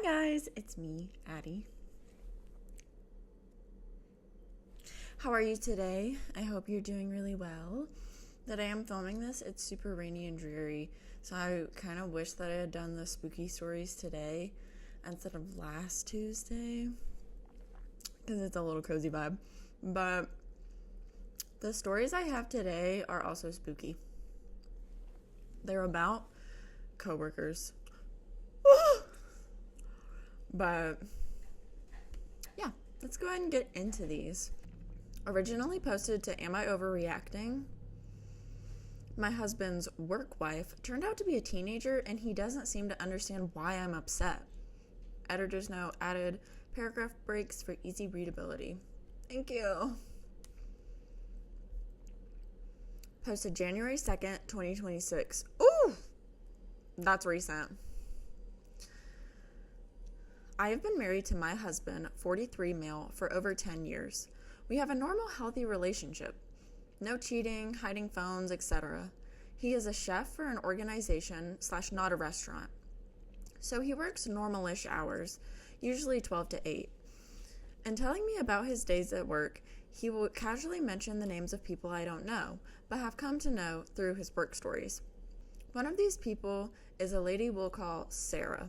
guys, it's me, Addie. How are you today? I hope you're doing really well. Today I'm filming this, it's super rainy and dreary, so I kind of wish that I had done the spooky stories today instead of last Tuesday, because it's a little cozy vibe. But the stories I have today are also spooky. They're about coworkers. But yeah, let's go ahead and get into these. Originally posted to Am I Overreacting? My husband's work wife turned out to be a teenager and he doesn't seem to understand why I'm upset. Editor's note added paragraph breaks for easy readability. Thank you. Posted January 2nd, 2026. Ooh! That's recent. I have been married to my husband, 43 male, for over 10 years. We have a normal, healthy relationship. No cheating, hiding phones, etc. He is a chef for an organization / not a restaurant. So he works normal-ish hours, usually 12 to 8. In telling me about his days at work, he will casually mention the names of people I don't know, but have come to know through his work stories. One of these people is a lady we'll call Sarah.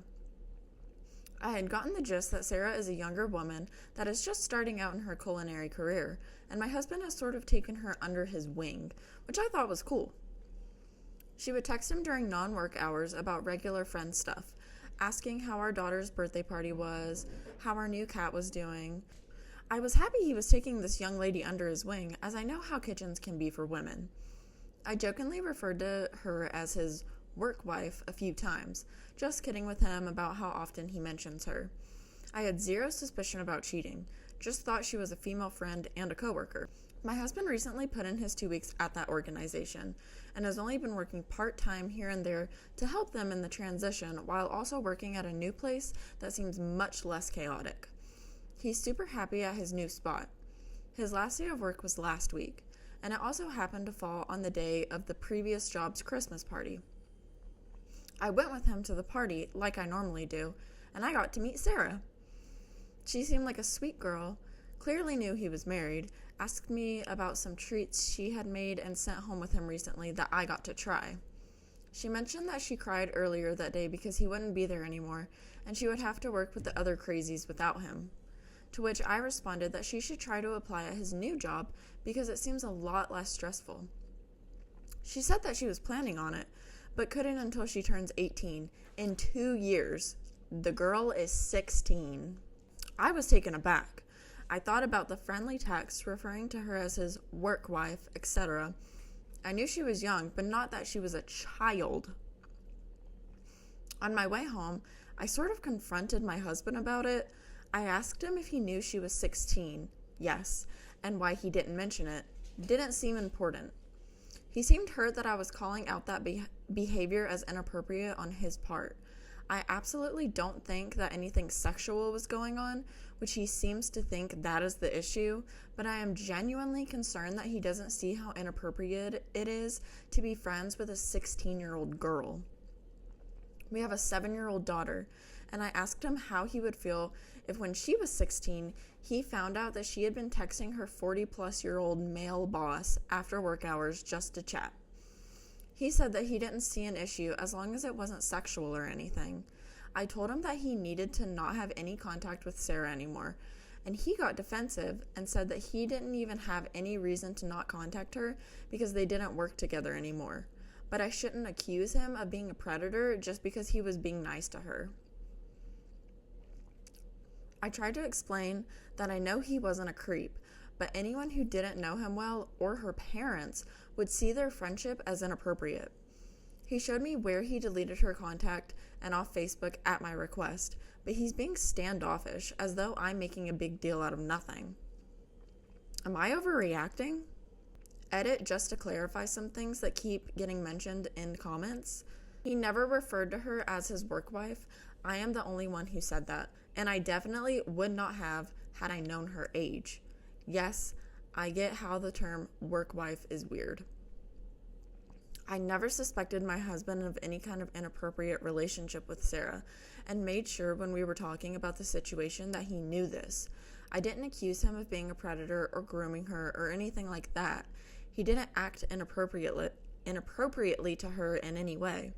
I had gotten the gist that Sarah is a younger woman that is just starting out in her culinary career, and my husband has sort of taken her under his wing, which I thought was cool. She would text him during non-work hours about regular friend stuff, asking how our daughter's birthday party was, how our new cat was doing. I was happy he was taking this young lady under his wing, as I know how kitchens can be for women. I jokingly referred to her as his work wife a few times, just kidding with him about how often he mentions her. I had zero suspicion about cheating, just thought she was a female friend and a coworker. My husband recently put in his 2 weeks at that organization and has only been working part-time here and there to help them in the transition while also working at a new place that seems much less chaotic. He's super happy at his new spot. His last day of work was last week, and it also happened to fall on the day of the previous job's Christmas party. I went with him to the party, like I normally do, and I got to meet Sarah. She seemed like a sweet girl, clearly knew he was married, asked me about some treats she had made and sent home with him recently that I got to try. She mentioned that she cried earlier that day because he wouldn't be there anymore, and she would have to work with the other crazies without him. To which I responded that she should try to apply at his new job because it seems a lot less stressful. She said that she was planning on it, but couldn't until she turns 18 in 2 years. The girl is 16. I was taken aback. I thought about the friendly text referring to her as his work wife, etc. I knew she was young, but not that she was a child. On my way home, I sort of confronted my husband about it. I asked him if he knew she was 16. Yes, and why he didn't mention it. Didn't seem important. He seemed hurt that I was calling out that behavior as inappropriate on his part. I absolutely don't think that anything sexual was going on, which he seems to think that is the issue, but I am genuinely concerned that he doesn't see how inappropriate it is to be friends with a 16-year-old girl. We have a 7-year-old daughter, and I asked him how he would feel if when she was 16, he found out that she had been texting her 40-plus-year-old male boss after work hours just to chat. He said that he didn't see an issue as long as it wasn't sexual or anything. I told him that he needed to not have any contact with Sarah anymore, and he got defensive and said that he didn't even have any reason to not contact her because they didn't work together anymore. But I shouldn't accuse him of being a predator just because he was being nice to her. I tried to explain that I know he wasn't a creep, but anyone who didn't know him well or her parents would see their friendship as inappropriate. He showed me where he deleted her contact and off Facebook at my request, but he's being standoffish as though I'm making a big deal out of nothing. Am I overreacting? Edit just to clarify some things that keep getting mentioned in comments. He never referred to her as his work wife. I am the only one who said that, and I definitely would not have had I known her age. Yes, I get how the term work wife is weird. I never suspected my husband of any kind of inappropriate relationship with Sarah, and made sure when we were talking about the situation that he knew this. I didn't accuse him of being a predator or grooming her or anything like that. He didn't act inappropriately to her in any way.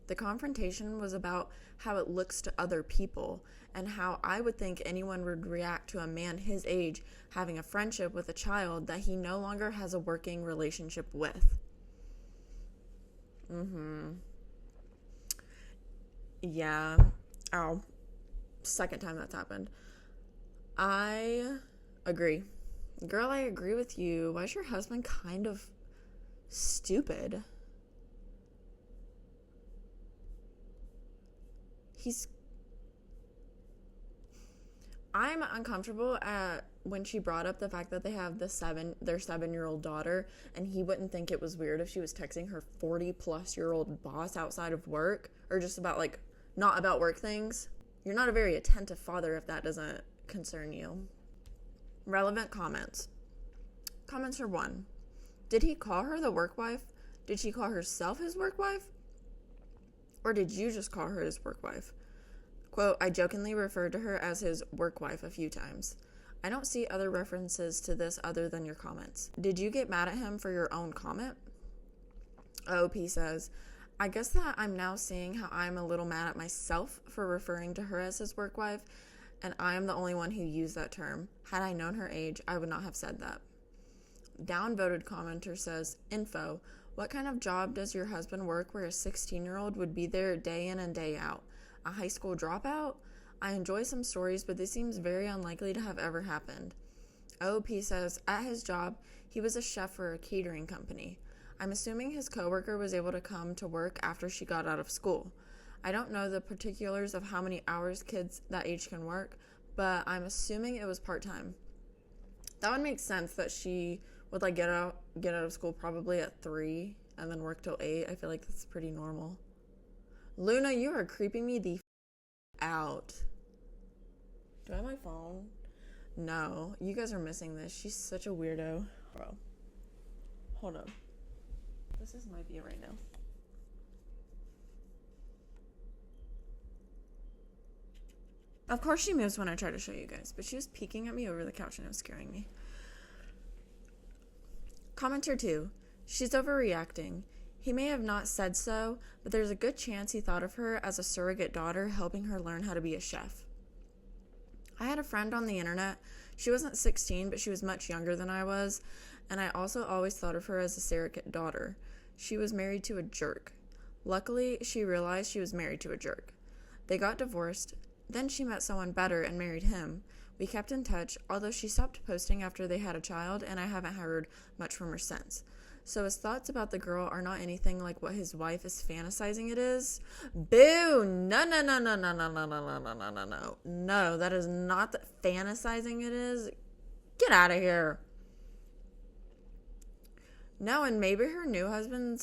The confrontation was about how it looks to other people and how I would think anyone would react to a man his age having a friendship with a child that he no longer has a working relationship with. Yeah. Ow. Second time that's happened. I agree. Girl, I agree with you. Why is your husband kind of stupid? I'm uncomfortable at when she brought up the fact that they have their 7-year-old daughter, and he wouldn't think it was weird if she was texting her 40-plus-year-old boss outside of work, or just about, like, not about work things. You're not a very attentive father if that doesn't concern you. Relevant comments. Commenter 1. Did he call her the work wife? Did she call herself his work wife? Or did you just call her his work wife? Quote, I jokingly referred to her as his work wife a few times. I don't see other references to this other than your comments. Did you get mad at him for your own comment? OP says, I guess that I'm now seeing how I'm a little mad at myself for referring to her as his work wife, and I am the only one who used that term. Had I known her age, I would not have said that. Downvoted commenter says, info, what kind of job does your husband work where a 16-year-old would be there day in and day out? A high school dropout? I enjoy some stories, but this seems very unlikely to have ever happened. OP says, at his job, he was a chef for a catering company. I'm assuming his coworker was able to come to work after she got out of school. I don't know the particulars of how many hours kids that age can work, but I'm assuming it was part-time. That would make sense that she would like get out of school probably at 3 and then work till 8. I feel like that's pretty normal. Luna, you are creeping me the out. Do I have my phone? No, you guys are missing this. She's such a weirdo. Bro, hold up. This is my view right now. Of course she moves when I try to show you guys, but she was peeking at me over the couch and it was scaring me. Commenter 2. She's overreacting. He may have not said so, but there's a good chance he thought of her as a surrogate daughter helping her learn how to be a chef. I had a friend on the internet. She wasn't 16, but she was much younger than I was, and I also always thought of her as a surrogate daughter. She was married to a jerk. Luckily, she realized she was married to a jerk. They got divorced. Then she met someone better and married him. We kept in touch, although she stopped posting after they had a child, and I haven't heard much from her since. So his thoughts about the girl are not anything like what his wife is fantasizing it is. Boo! No. No, that is not the fantasizing it is. Get out of here. No, and maybe her new husband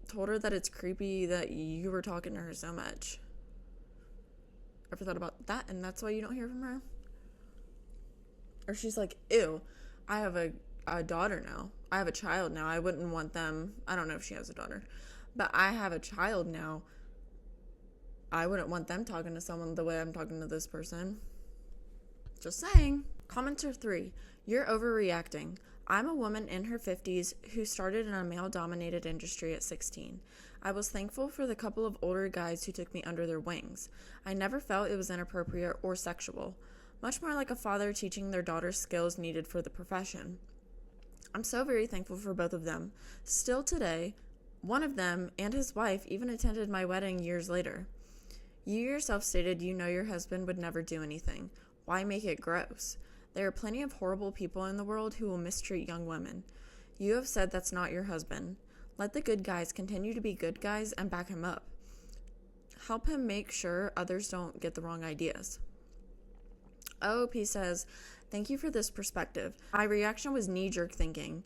told her that it's creepy that you were talking to her so much. Ever thought about that? And that's why you don't hear from her? Or she's like, ew, I have a daughter now. I have a child now. I wouldn't want them. I don't know if she has a daughter. But I have a child now. I wouldn't want them talking to someone the way I'm talking to this person. Just saying. Commenter 3. You're overreacting. I'm a woman in her 50s who started in a male-dominated industry at 16. I was thankful for the couple of older guys who took me under their wings. I never felt it was inappropriate or sexual. Much more like a father teaching their daughter skills needed for the profession. I'm so very thankful for both of them. Still today, one of them and his wife even attended my wedding years later. You yourself stated you know your husband would never do anything. Why make it gross? There are plenty of horrible people in the world who will mistreat young women. You have said that's not your husband. Let the good guys continue to be good guys and back him up. Help him make sure others don't get the wrong ideas. OOP says, thank you for this perspective. My reaction was knee-jerk thinking,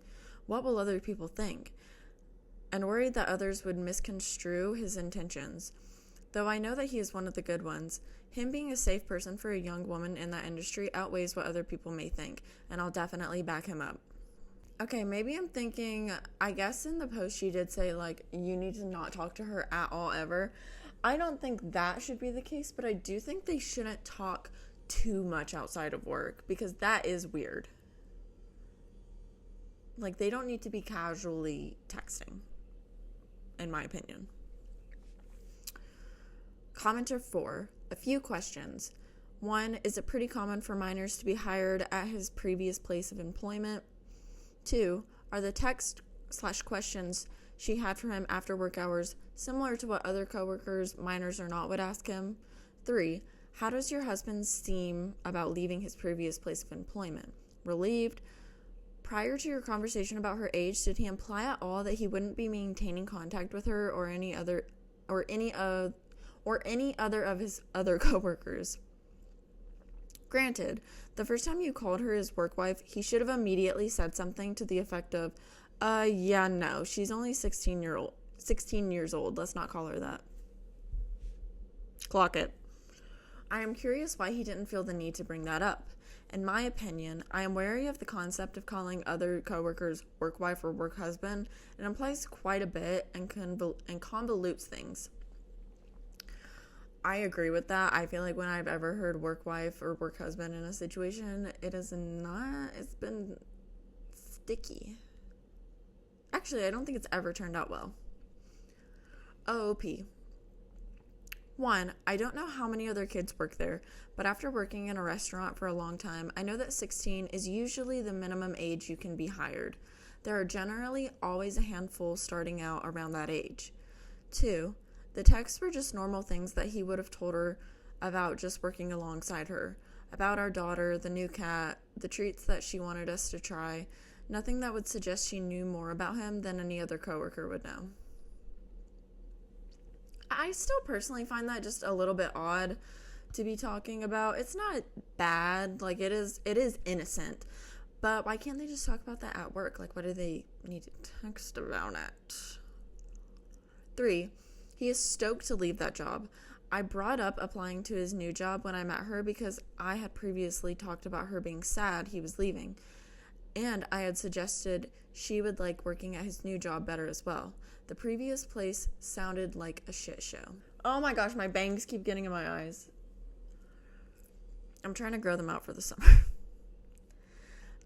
what will other people think? And worried that others would misconstrue his intentions. Though I know that he is one of the good ones, him being a safe person for a young woman in that industry outweighs what other people may think, and I'll definitely back him up. Okay, maybe I'm thinking, I guess in the post she did say, like, you need to not talk to her at all ever. I don't think that should be the case, but I do think they shouldn't talk too much outside of work because that is weird. Like, they don't need to be casually texting, in my opinion. Commenter 4, a few questions. 1, is it pretty common for minors to be hired at his previous place of employment? 2, are the text/questions she had for him after work hours similar to what other coworkers, minors or not, would ask him? 3, how does your husband seem about leaving his previous place of employment? Relieved? Prior to your conversation about her age, did he imply at all that he wouldn't be maintaining contact with her or any other of his other coworkers? Granted, the first time you called her his work wife, he should have immediately said something to the effect of, yeah, no, she's only 16 years old. Let's not call her that. Clock it. I am curious why he didn't feel the need to bring that up. In my opinion, I am wary of the concept of calling other coworkers work wife or work husband. It implies quite a bit and convolutes things. I agree with that. I feel like when I've ever heard work wife or work husband in a situation, it's been sticky. Actually, I don't think it's ever turned out well. OOP. 1, I don't know how many other kids work there, but after working in a restaurant for a long time, I know that 16 is usually the minimum age you can be hired. There are generally always a handful starting out around that age. 2, the texts were just normal things that he would have told her about just working alongside her, about our daughter, the new cat, the treats that she wanted us to try, nothing that would suggest she knew more about him than any other coworker would know. I still personally find that just a little bit odd to be talking about. It's not bad, like it is innocent, but why can't they just talk about that at work? Like, what do they need to text about it? 3, he is stoked to leave that job. I brought up applying to his new job when I met her because I had previously talked about her being sad he was leaving, and I had suggested she would like working at his new job better as well. The previous place sounded like a shit show. Oh my gosh, my bangs keep getting in my eyes. I'm trying to grow them out for the summer.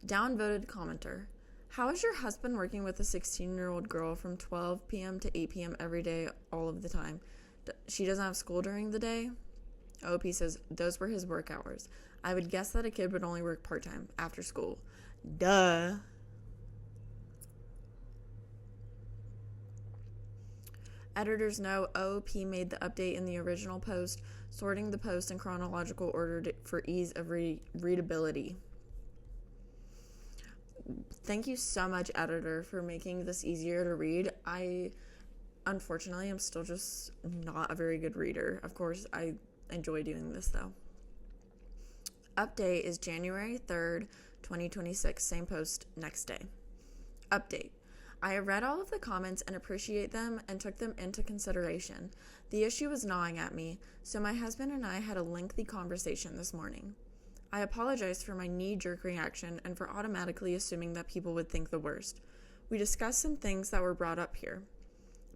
Downvoted commenter. How is your husband working with a 16-year-old girl from 12 p.m. to 8 p.m. every day, all of the time? She doesn't have school during the day? OP says, those were his work hours. I would guess that a kid would only work part-time after school. Duh. Editors know OOP made the update in the original post, sorting the post in chronological order for ease of readability. Thank you so much, editor, for making this easier to read. I, unfortunately, am still just not a very good reader. Of course, I enjoy doing this, though. Update is January 3rd, 2026. Same post next day. Update. I have read all of the comments and appreciate them and took them into consideration. The issue was gnawing at me, so my husband and I had a lengthy conversation this morning. I apologize for my knee-jerk reaction and for automatically assuming that people would think the worst. We discussed some things that were brought up here,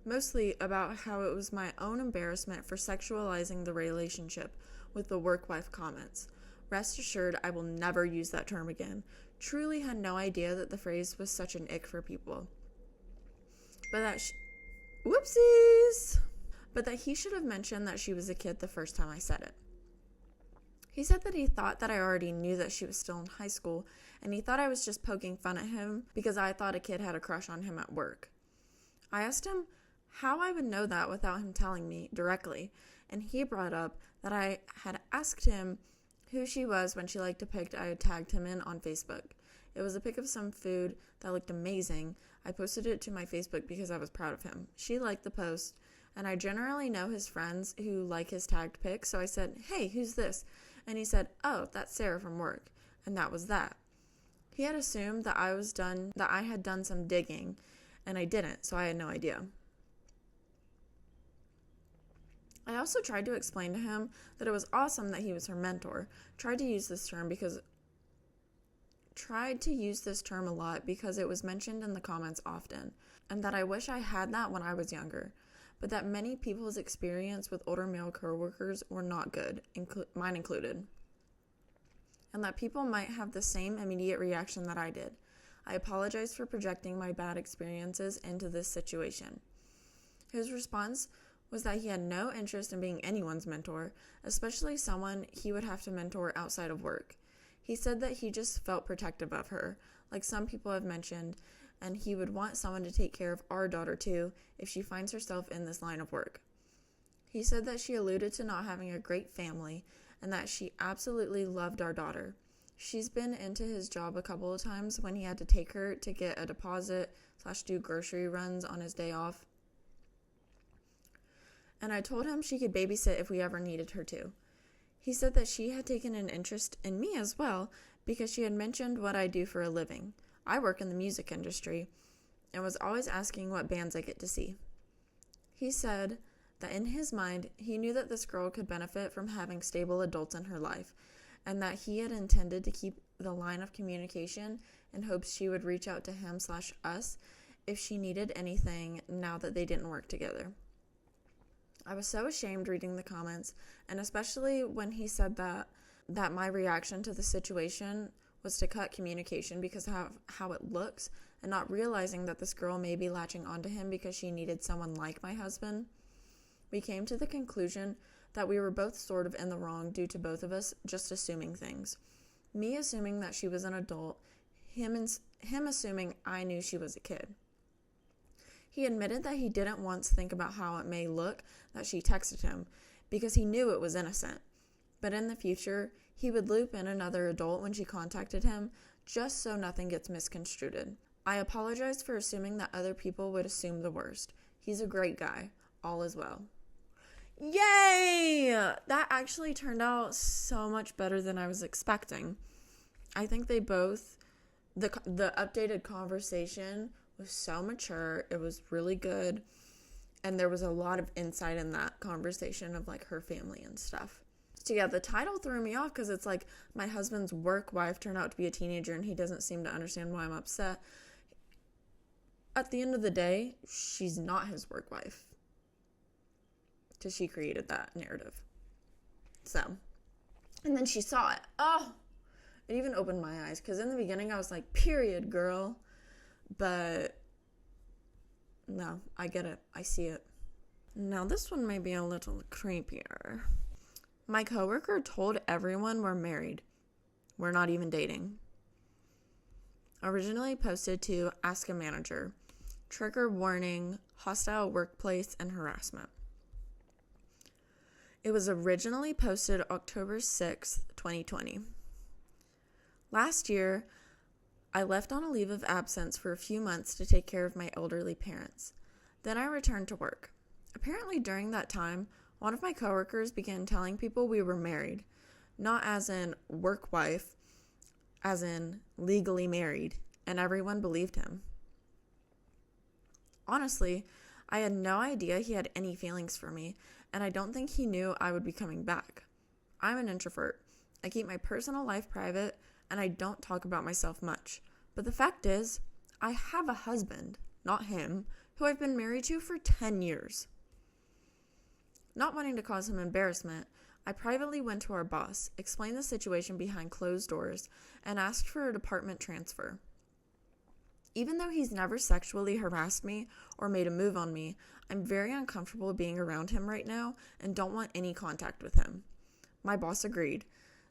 mostly about how it was my own embarrassment for sexualizing the relationship with the work-wife comments. Rest assured, I will never use that term again. Truly had no idea that the phrase was such an ick for people. Whoopsies! But that he should have mentioned that she was a kid the first time I said it. He said that he thought that I already knew that she was still in high school, and he thought I was just poking fun at him because I thought a kid had a crush on him at work. I asked him how I would know that without him telling me directly, and he brought up that I had asked him who she was when she liked a pic I had tagged him in on Facebook. It was a pic of some food that looked amazing. I posted it to my Facebook because I was proud of him. She liked the post, and I generally know his friends who like his tagged pics, so I said, "Hey, who's this?" And he said, "Oh, that's Sarah from work." And that was that. He had assumed that I had done some digging, and I didn't, so I had no idea. I also tried to explain to him that it was awesome that he was her mentor. Tried to use this term because tried to use this term a lot because it was mentioned in the comments often, and that I wish I had that when I was younger, but that many people's experience with older male coworkers were not good, mine included, and that people might have the same immediate reaction that I did. I apologize for projecting my bad experiences into this situation. His response was that he had no interest in being anyone's mentor, especially someone he would have to mentor outside of work. He said that he just felt protective of her, like some people have mentioned, and he would want someone to take care of our daughter too if she finds herself in this line of work. He said that she alluded to not having a great family and that she absolutely loved our daughter. She's been into his job a couple of times when he had to take her to get a deposit/do grocery runs on his day off. And I told him she could babysit if we ever needed her to. He said that she had taken an interest in me as well because she had mentioned what I do for a living. I work in the music industry and was always asking what bands I get to see. He said that in his mind, he knew that this girl could benefit from having stable adults in her life and that he had intended to keep the line of communication in hopes she would reach out to him/us if she needed anything now that they didn't work together. I was so ashamed reading the comments, and especially when he said that my reaction to the situation was to cut communication because of how it looks, and not realizing that this girl may be latching onto him because she needed someone like my husband. We came to the conclusion that we were both sort of in the wrong due to both of us just assuming things. Me assuming that she was an adult, him assuming I knew she was a kid. He admitted that he didn't once think about how it may look that she texted him because he knew it was innocent. But in the future, he would loop in another adult when she contacted him just so nothing gets misconstrued. I apologize for assuming that other people would assume the worst. He's a great guy. All is well. Yay! That actually turned out so much better than I was expecting. I think they both, the updated conversation was so mature. It was really good. And there was a lot of insight in that conversation of like her family and stuff. So yeah, the title threw me off because it's like my husband's work wife turned out to be a teenager and he doesn't seem to understand why I'm upset. At the end of the day, she's not his work wife. Because she created that narrative. So, and then she saw it. Oh, it even opened my eyes. Because in the beginning I was like, period, girl. But no, I get it. I see it. Now this one may be a little creepier. My coworker told everyone we're married. We're not even dating. Originally posted to Ask a Manager. Trigger warning, hostile workplace, and harassment. It was originally posted October 6th, 2020. Last year, I left on a leave of absence for a few months to take care of my elderly parents. Then I returned to work. Apparently during that time, one of my coworkers began telling people we were married, not as in work wife, as in legally married, and everyone believed him. Honestly, I had no idea he had any feelings for me, and I don't think he knew I would be coming back. I'm an introvert. I keep my personal life private, and I don't talk about myself much. But the fact is, I have a husband, not him, who I've been married to for 10 years. Not wanting to cause him embarrassment, I privately went to our boss, explained the situation behind closed doors, and asked for a department transfer. Even though he's never sexually harassed me or made a move on me, I'm very uncomfortable being around him right now and don't want any contact with him. My boss agreed,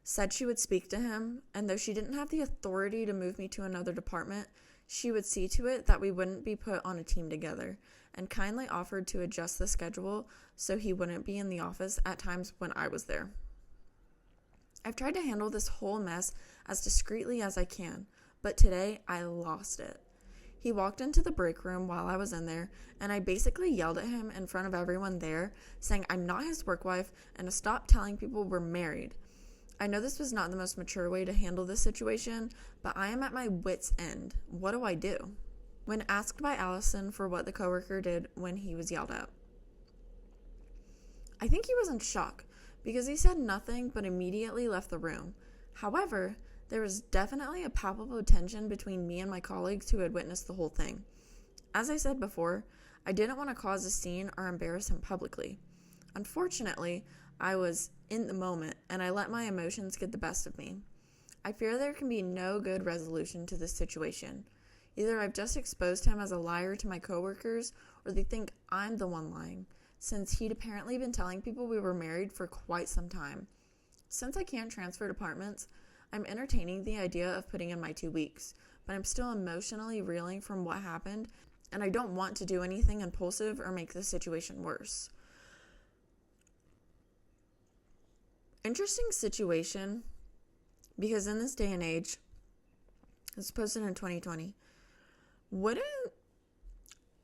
said she would speak to him, and though she didn't have the authority to move me to another department, she would see to it that we wouldn't be put on a team together, and kindly offered to adjust the schedule so he wouldn't be in the office at times when I was there. I've tried to handle this whole mess as discreetly as I can, but today I lost it. He walked into the break room while I was in there, and I basically yelled at him in front of everyone there, saying I'm not his work wife and to stop telling people we're married. I know this was not the most mature way to handle this situation, but I am at my wit's end. What do I do? When asked by Allison for what the coworker did when he was yelled at, I think he was in shock because he said nothing but immediately left the room. However, There was definitely a palpable tension between me and my colleagues who had witnessed the whole thing. As I said before, I didn't want to cause a scene or embarrass him publicly. Unfortunately, I was in the moment and I let my emotions get the best of me. I fear there can be no good resolution to this situation. Either I've just exposed him as a liar to my coworkers, or they think I'm the one lying, since he'd apparently been telling people we were married for quite some time. Since I can't transfer departments, I'm entertaining the idea of putting in my 2 weeks, but I'm still emotionally reeling from what happened, and I don't want to do anything impulsive or make the situation worse. Interesting situation, because in this day and age, it's posted in 2020,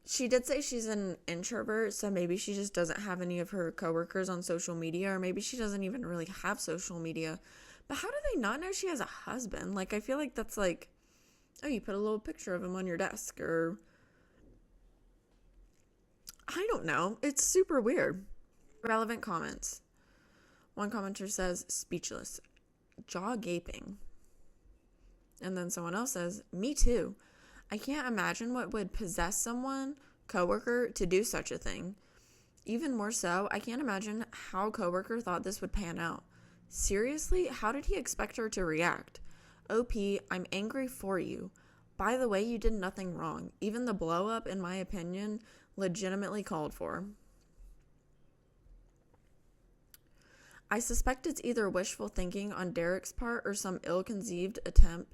she did say she's an introvert, so maybe she just doesn't have any of her coworkers on social media, or maybe she doesn't even really have social media. But how do they not know she has a husband? Like, I feel like that's like, oh, you put a little picture of him on your desk, or I don't know. It's super weird. Relevant comments. One commenter says, speechless, jaw gaping. And then someone else says, me too. I can't imagine what would possess someone, coworker, to do such a thing. Even more so, I can't imagine how coworker thought this would pan out. Seriously, how did he expect her to react? OP, I'm angry for you. By the way, you did nothing wrong. Even the blow up, in my opinion, legitimately called for. I suspect it's either wishful thinking on Derek's part or some ill-conceived attempt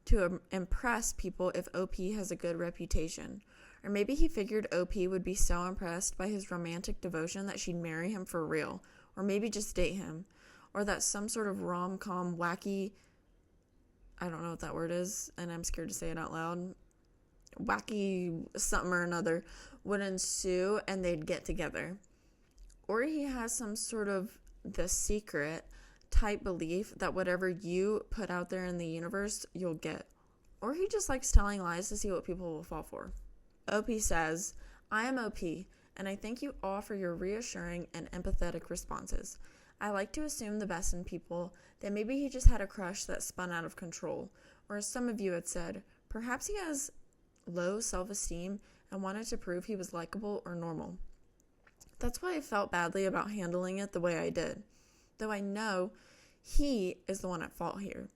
to impress people if OP has a good reputation. Or maybe he figured OP would be so impressed by his romantic devotion that she'd marry him for real. Or maybe just date him. Or that some sort of rom-com wacky, I don't know what that word is, and I'm scared to say it out loud, wacky something or another would ensue and they'd get together. Or he has some sort of The Secret type belief that whatever you put out there in the universe, you'll get. Or he just likes telling lies to see what people will fall for. OP says, I am OP, and I thank you all for your reassuring and empathetic responses. I like to assume the best in people, that maybe he just had a crush that spun out of control. Or as some of you had said, perhaps he has low self-esteem and wanted to prove he was likable or normal. That's why I felt badly about handling it the way I did. Though I know he is the one at fault here.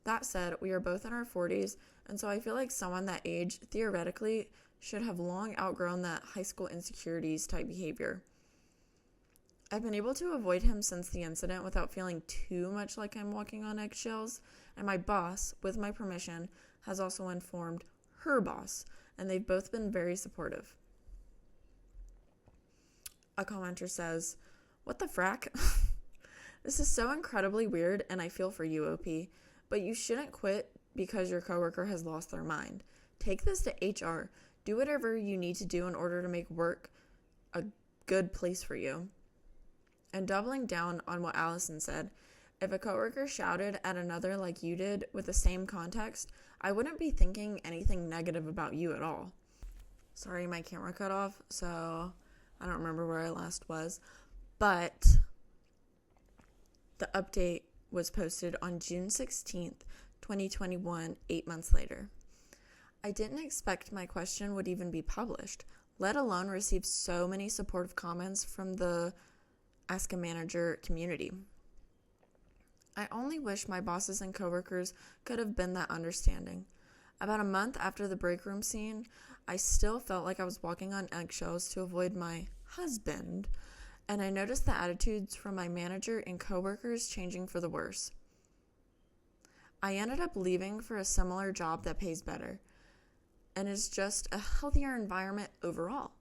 That said, we are both in our 40s, and so I feel like someone that age, theoretically, should have long outgrown that high school insecurities type behavior. I've been able to avoid him since the incident without feeling too much like I'm walking on eggshells, and my boss, with my permission, has also informed her boss, and they've both been very supportive. A commenter says, what the frack? This is so incredibly weird, and I feel for you, OP, but you shouldn't quit because your coworker has lost their mind. Take this to HR. Do whatever you need to do in order to make work a good place for you. And doubling down on what Allison said, if a coworker shouted at another like you did with the same context, I wouldn't be thinking anything negative about you at all. Sorry, my camera cut off, so I don't remember where I last was, but the update was posted on June 16th, 2021, 8 months later. I didn't expect my question would even be published, let alone receive so many supportive comments from the Ask a Manager community. I only wish my bosses and coworkers could have been that understanding. About a month after the break room scene, I still felt like I was walking on eggshells to avoid my husband, and I noticed the attitudes from my manager and coworkers changing for the worse. I ended up leaving for a similar job that pays better, and is just a healthier environment overall.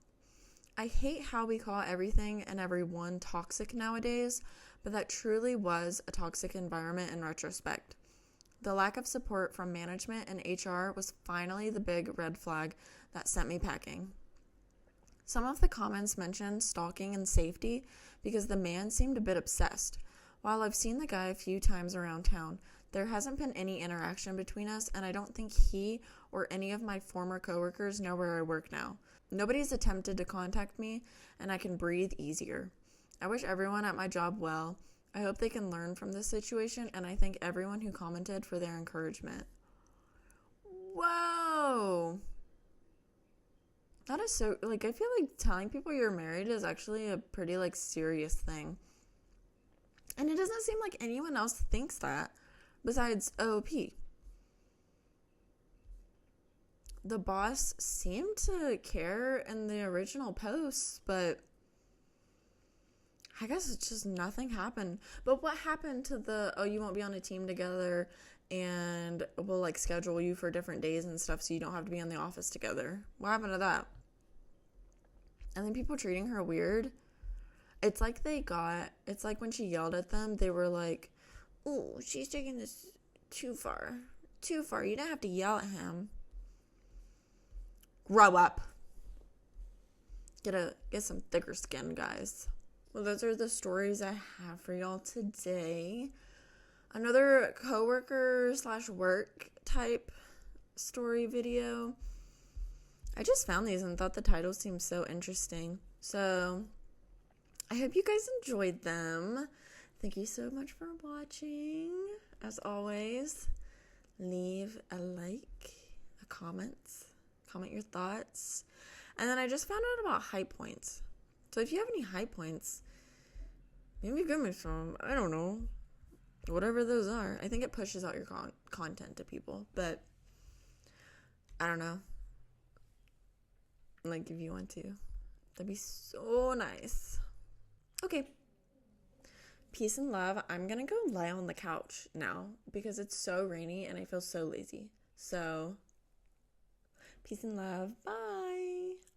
I hate how we call everything and everyone toxic nowadays, but that truly was a toxic environment in retrospect. The lack of support from management and HR was finally the big red flag that sent me packing. Some of the comments mentioned stalking and safety because the man seemed a bit obsessed. While I've seen the guy a few times around town, there hasn't been any interaction between us, and I don't think he or any of my former coworkers know where I work now. Nobody's attempted to contact me, and I can breathe easier. I wish everyone at my job well. I hope they can learn from this situation, and I thank everyone who commented for their encouragement. Whoa! That is so, like, I feel like telling people you're married is actually a pretty, like, serious thing. And it doesn't seem like anyone else thinks that besides OP. The boss seemed to care in the original posts, but I guess it's just nothing happened. But what happened to the, oh, you won't be on a team together and we'll, like, schedule you for different days and stuff so you don't have to be in the office together? What happened to that? And then people treating her weird. It's like it's like when she yelled at them, they were like, "Ooh, she's taking this too far. Too far. You don't have to yell at him. Grow up. Get some thicker skin, guys." Well, those are the stories I have for y'all today. Another coworker / work type story video. I just found these and thought the title seemed so interesting. So I hope you guys enjoyed them. Thank you so much for watching. As always, leave a like, a comment your thoughts. And then I just found out about high points. So if you have any high points, maybe give me some. I don't know. Whatever those are. I think it pushes out your content to people. But I don't know. Like, if you want to. That'd be so nice. Okay. Peace and love. I'm gonna go lie on the couch now because it's so rainy and I feel so lazy. So, peace and love. Bye.